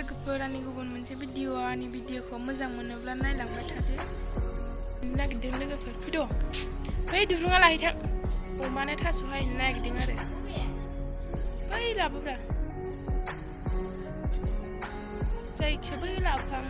लोगोफोर आंनि गुबुन मोनसे भिडिअ आंनि भिडिअखौ मोजां मोनोब्ला नायलांबाय थादो नागिरदों लोगोफोर फैद' बै दुरुङा लाहैथां अमानो थास' हायनो नागिरदों आरो बै लाबोब्रा जायखिया बै लाबोफां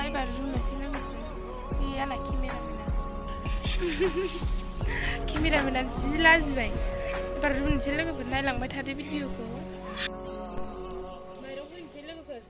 baru masih nunggu iya lah kameramen sih lazim baru nunjuk logoफोर नायलांबाय थादो भिडिअखौ बायराव फैनोसै लोगोफोर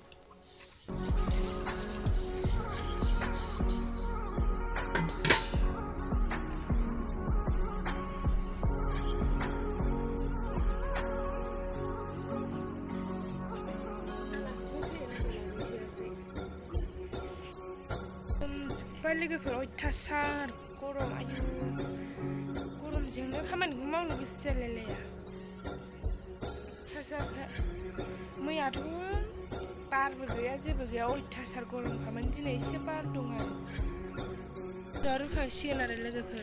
लोगोफोर अयथासार गरम आयु गरमजोंनो खामानिखौ मावनो गोसो जालायलाया अयथासार मैयाथ' बारबो गैया जेबो गैया अयथासार गरमखामोन दिनै एसे बार दं आरो दा रुखांसिगोन आरो लोगोफोर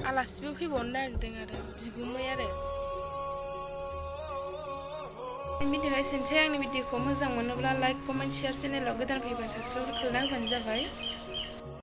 आलासिबो फैबावनो नागिरदों आरो बिगुमै आरो भिडिअआ एसेनोसै आंनि भिडिअखौ मोजां मोनोब्ला लाइक कमेन्ट शेयार चेनेलाव गोदान फैबा साबस्क्राइब खालामना होबानो जाबाय